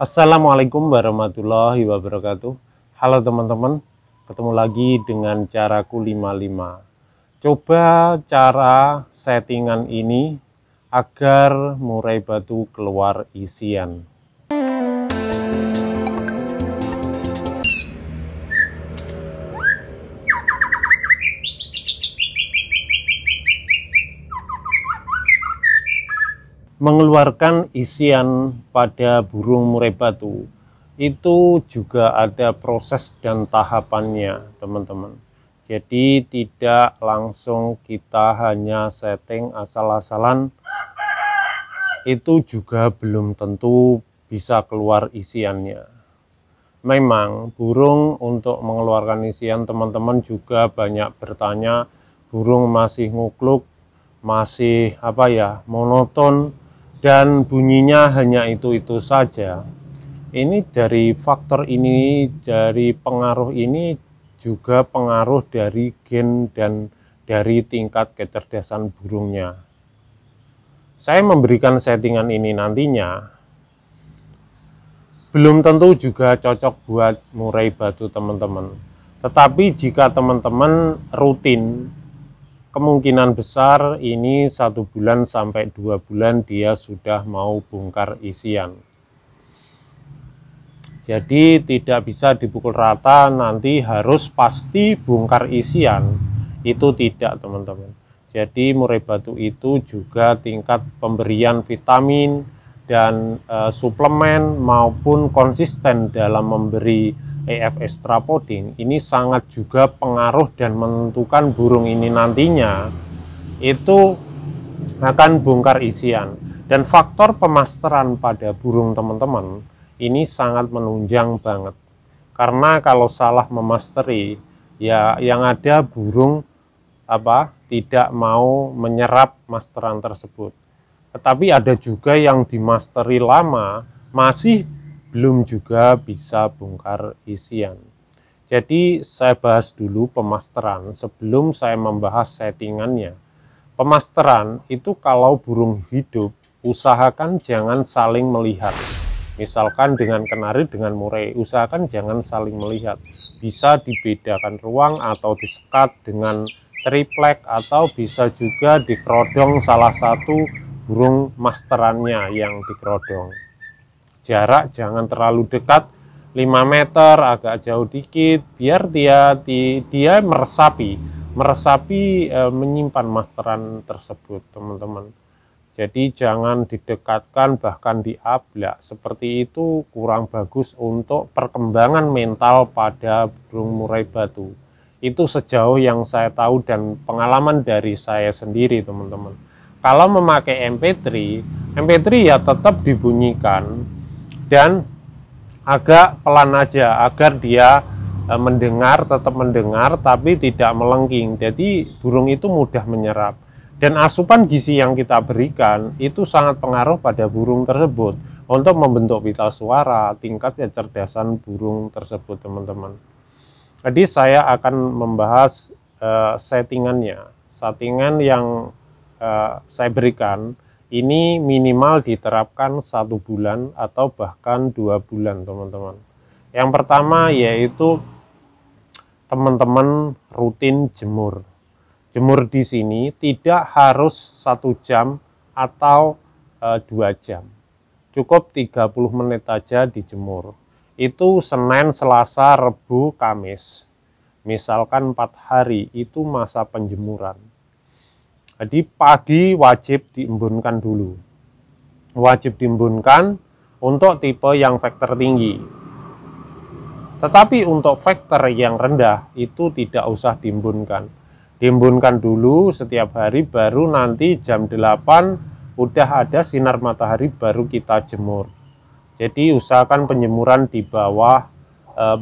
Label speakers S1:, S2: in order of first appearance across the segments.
S1: Assalamualaikum warahmatullahi wabarakatuh. Halo teman-teman, ketemu lagi dengan Caraku 55. Coba cara settingan ini agar murai batu keluar isian. Mengeluarkan isian pada burung murai batu itu juga ada proses dan tahapannya, teman-teman. Jadi tidak langsung kita hanya setting asal-asalan, itu juga belum tentu bisa keluar isiannya. Memang burung untuk mengeluarkan isian, teman-teman juga banyak bertanya, burung masih ngukluk, masih monoton, dan bunyinya hanya itu-itu saja. Ini dari faktor ini, dari pengaruh ini juga pengaruh dari gen dan dari tingkat kecerdasan burungnya. Saya memberikan settingan ini nantinya belum tentu juga cocok buat murai batu, teman-teman. Tetapi jika teman-teman rutin, kemungkinan besar ini 1 bulan sampai 2 bulan dia sudah mau bongkar isian. Jadi tidak bisa dipukul rata nanti harus pasti bongkar isian. Itu tidak, teman-teman. Jadi murai batu itu juga tingkat pemberian vitamin dan suplemen maupun konsisten dalam memberi EF extra protein ini sangat juga pengaruh dan menentukan burung ini nantinya itu akan bongkar isian. Dan faktor pemasteran pada burung, teman-teman, ini sangat menunjang banget. Karena kalau salah memasteri, ya yang ada burung tidak mau menyerap masteran tersebut. Tetapi ada juga yang dimasteri lama masih belum juga bisa bongkar isian. Jadi saya bahas dulu pemasteran sebelum saya membahas settingannya. Pemasteran itu kalau burung hidup, usahakan jangan saling melihat. Misalkan dengan kenari, dengan murai, usahakan jangan saling melihat. Bisa dibedakan ruang atau disekat dengan triplek, atau bisa juga dikerodong salah satu burung masterannya yang dikerodong. Jarak jangan terlalu dekat, 5 meter, agak jauh dikit, biar dia meresapi menyimpan masteran tersebut, teman-teman. Jadi jangan didekatkan, bahkan diablak. Seperti itu kurang bagus untuk perkembangan mental pada burung murai batu. Itu sejauh yang saya tahu dan pengalaman dari saya sendiri, teman-teman. Kalau memakai MP3 ya tetap dibunyikan dan agak pelan aja agar dia tetap mendengar tapi tidak melengking. Jadi burung itu mudah menyerap. Dan asupan gizi yang kita berikan itu sangat pengaruh pada burung tersebut untuk membentuk pita suara, tingkat kecerdasan burung tersebut, teman-teman. Jadi saya akan membahas settingannya. Settingan yang saya berikan ini minimal diterapkan 1 bulan atau bahkan 2 bulan, teman-teman. Yang pertama yaitu teman-teman rutin jemur. Jemur di sini tidak harus 1 jam atau 2 jam. Cukup 30 menit aja dijemur. Itu Senin, Selasa, Rabu, Kamis. Misalkan 4 hari itu masa penjemuran. Jadi pagi wajib diembunkan dulu. Wajib diembunkan untuk tipe yang vektor tinggi. Tetapi untuk vektor yang rendah itu tidak usah diembunkan. Diembunkan dulu setiap hari, baru nanti jam 8 udah ada sinar matahari baru kita jemur. Jadi usahakan penjemuran di bawah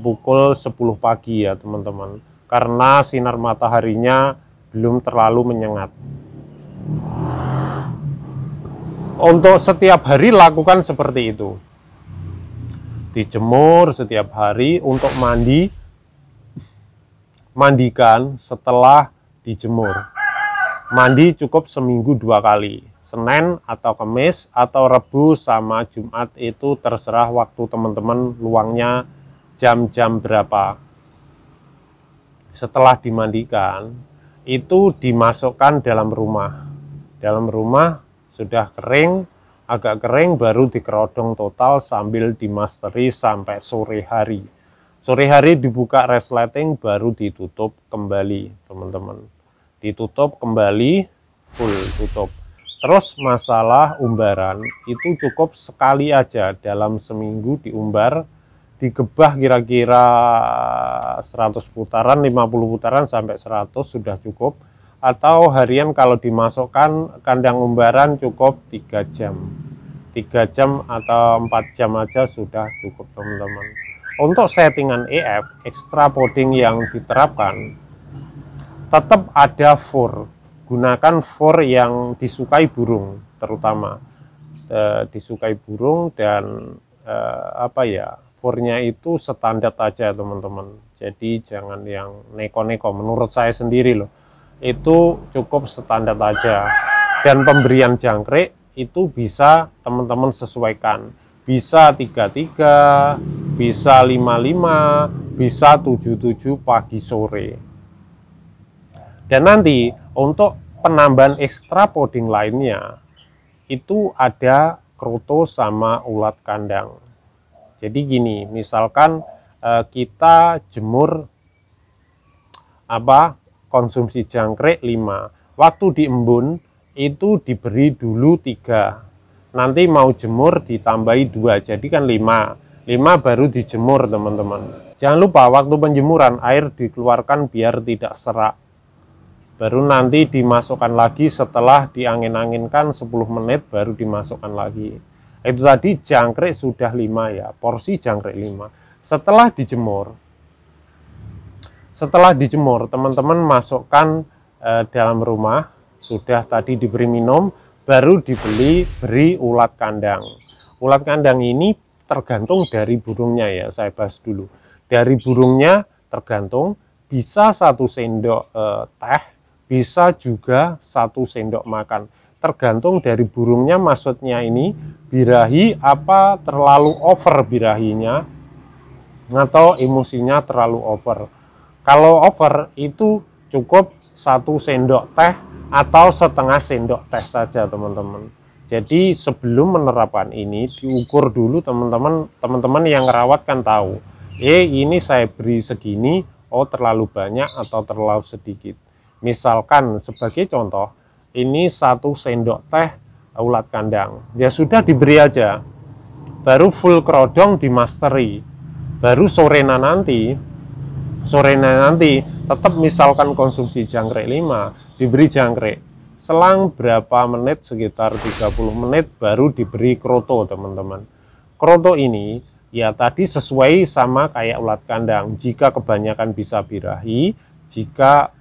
S1: pukul 10 pagi ya, teman-teman. Karena sinar mataharinya belum terlalu menyengat. Untuk setiap hari lakukan seperti itu. Dijemur setiap hari. Untuk mandikan setelah dijemur. Mandi cukup seminggu 2 kali. Senin atau Kamis atau Rabu sama Jumat, itu terserah waktu teman-teman luangnya jam-jam berapa. Setelah dimandikan, itu dimasukkan dalam rumah. Dalam rumah sudah kering, agak kering, baru dikerodong total sambil dimasteri sampai sore hari. Sore hari dibuka resleting, baru ditutup kembali, teman-teman. Ditutup kembali, full tutup. Terus masalah umbaran, itu cukup sekali aja dalam seminggu diumbar, digebah kira-kira 100 putaran, 50 putaran sampai 100 sudah cukup. Atau harian kalau dimasukkan kandang umbaran cukup 3 jam. 3 jam atau 4 jam aja sudah cukup, teman-teman. Untuk settingan EF, extra podding yang diterapkan, tetap ada for. Gunakan for yang disukai burung, terutama disukai burung, dan fornya itu standar aja, teman-teman. Jadi jangan yang neko-neko, menurut saya sendiri loh, itu cukup standar aja. Dan pemberian jangkrik itu bisa teman-teman sesuaikan, bisa 33, bisa 55, bisa 77 pagi sore. Dan nanti untuk penambahan ekstra podding lainnya, itu ada kroto sama ulat kandang. Jadi gini, misalkan kita jemur konsumsi jangkrik 5, waktu diembun itu diberi dulu 3, nanti mau jemur ditambahi 2, jadi kan 5 baru dijemur, teman-teman. Jangan lupa waktu penjemuran air dikeluarkan biar tidak serak, baru nanti dimasukkan lagi setelah diangin-anginkan 10 menit, baru dimasukkan lagi. Itu tadi jangkrik sudah 5 ya, porsi jangkrik 5. Setelah dijemur, teman-teman masukkan dalam rumah, sudah tadi diberi minum, baru beri ulat kandang. Ulat kandang ini tergantung dari burungnya ya, saya bahas dulu. Dari burungnya tergantung, bisa 1 sendok teh, bisa juga 1 sendok makan, tergantung dari burungnya. Maksudnya ini birahi apa terlalu over birahinya, atau emosinya terlalu over. Kalau over itu cukup 1 sendok teh atau setengah sendok teh saja, teman-teman. Jadi sebelum menerapkan ini diukur dulu, teman-teman yang merawat kan tahu, ini saya beri segini, oh terlalu banyak atau terlalu sedikit. Misalkan sebagai contoh, ini 1 sendok teh ulat kandang, ya sudah diberi aja, baru full kerodong dimasteri, baru sorenya nanti tetap misalkan konsumsi jangkrik 5, diberi jangkrik, selang berapa menit, sekitar 30 menit baru diberi kroto, teman-teman. Kroto ini ya tadi sesuai sama kayak ulat kandang, jika kebanyakan bisa birahi, jika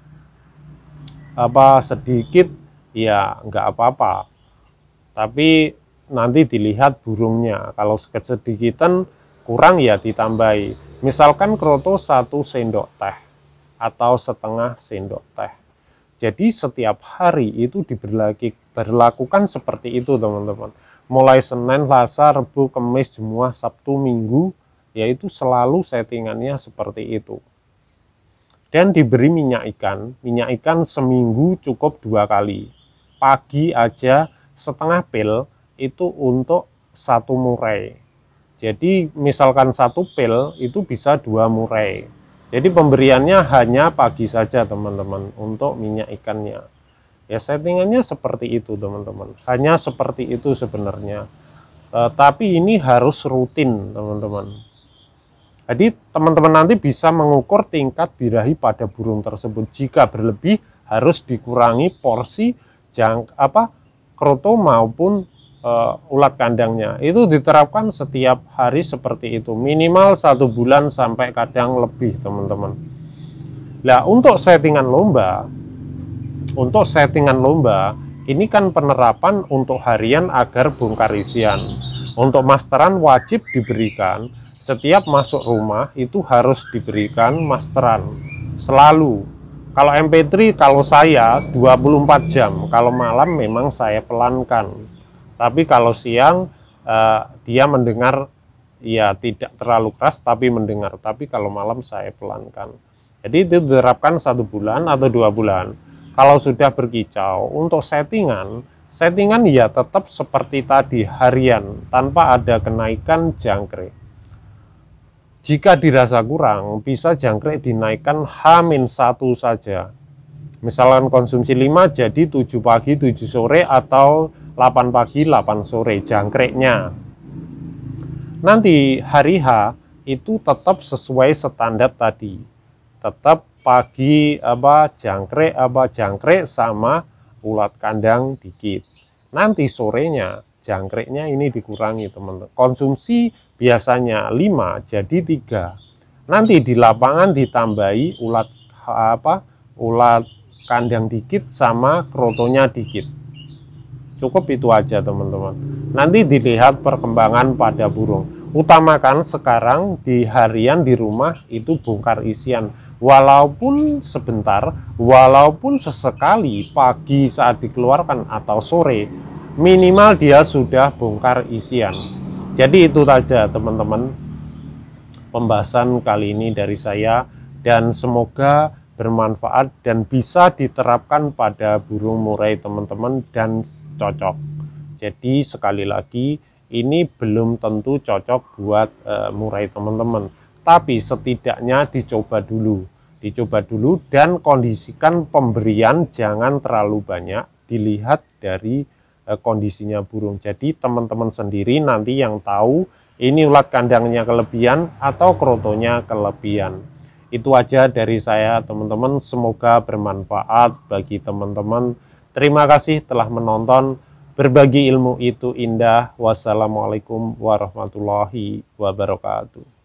S1: sedikit ya nggak apa-apa, tapi nanti dilihat burungnya, kalau sedikitan kurang ya ditambahi. Misalkan kroto 1 sendok teh atau setengah sendok teh. Jadi setiap hari itu diberlakukan seperti itu, teman-teman. Mulai Senin, Selasa, Rabu, Kamis, Jumat, Sabtu, Minggu, yaitu selalu settingannya seperti itu. Dan diberi minyak ikan seminggu cukup 2 kali. Pagi aja setengah pil itu untuk 1 murai. Jadi misalkan 1 pil itu bisa 2 murai. Jadi pemberiannya hanya pagi saja, teman-teman, untuk minyak ikannya. Ya settingannya seperti itu, teman-teman. Hanya seperti itu sebenarnya. Tapi ini harus rutin, teman-teman. Jadi teman-teman nanti bisa mengukur tingkat birahi pada burung tersebut. Jika berlebih harus dikurangi porsi kroto maupun ulat kandangnya. Itu diterapkan setiap hari seperti itu, minimal 1 bulan sampai kadang lebih, teman-teman. Nah, untuk settingan lomba ini kan penerapan untuk harian agar bongkar isian. Untuk masteran wajib diberikan. Setiap masuk rumah itu harus diberikan masteran selalu. Kalau MP3 kalau saya 24 jam, kalau malam memang saya pelankan. Tapi kalau siang dia mendengar ya tidak terlalu keras tapi mendengar. Tapi kalau malam saya pelankan. Jadi itu diterapkan 1 bulan atau 2 bulan. Kalau sudah berkicau untuk settingan ya tetap seperti tadi harian tanpa ada kenaikan jangkrik. Jika dirasa kurang, bisa jangkrik dinaikkan H-1 saja. Misalkan konsumsi 5 jadi 7 pagi 7 sore atau 8 pagi 8 sore jangkriknya. Nanti hari H itu tetap sesuai standar tadi. Tetap pagi jangkrik sama ulat kandang dikit. Nanti sorenya jangkriknya ini dikurangi teman-teman. Konsumsi biasanya 5 jadi 3. Nanti di lapangan ditambahi ulat kandang dikit sama krotonya dikit. Cukup itu aja teman-teman. Nanti dilihat perkembangan pada burung. Utamakan sekarang di harian di rumah itu bongkar isian. Walaupun sebentar, walaupun sesekali pagi saat dikeluarkan atau sore, minimal dia sudah bongkar isian. Jadi itu saja teman-teman pembahasan kali ini dari saya, dan semoga bermanfaat dan bisa diterapkan pada burung murai teman-teman dan cocok. Jadi sekali lagi ini belum tentu cocok buat murai teman-teman, tapi setidaknya dicoba dulu dan kondisikan pemberian jangan terlalu banyak, dilihat dari kondisinya burung. Jadi teman-teman sendiri nanti yang tahu ini ulat kandangnya kelebihan atau krotonya kelebihan. Itu aja dari saya teman-teman, semoga bermanfaat bagi teman-teman. Terima kasih telah menonton. Berbagi ilmu itu indah. Wassalamualaikum warahmatullahi wabarakatuh.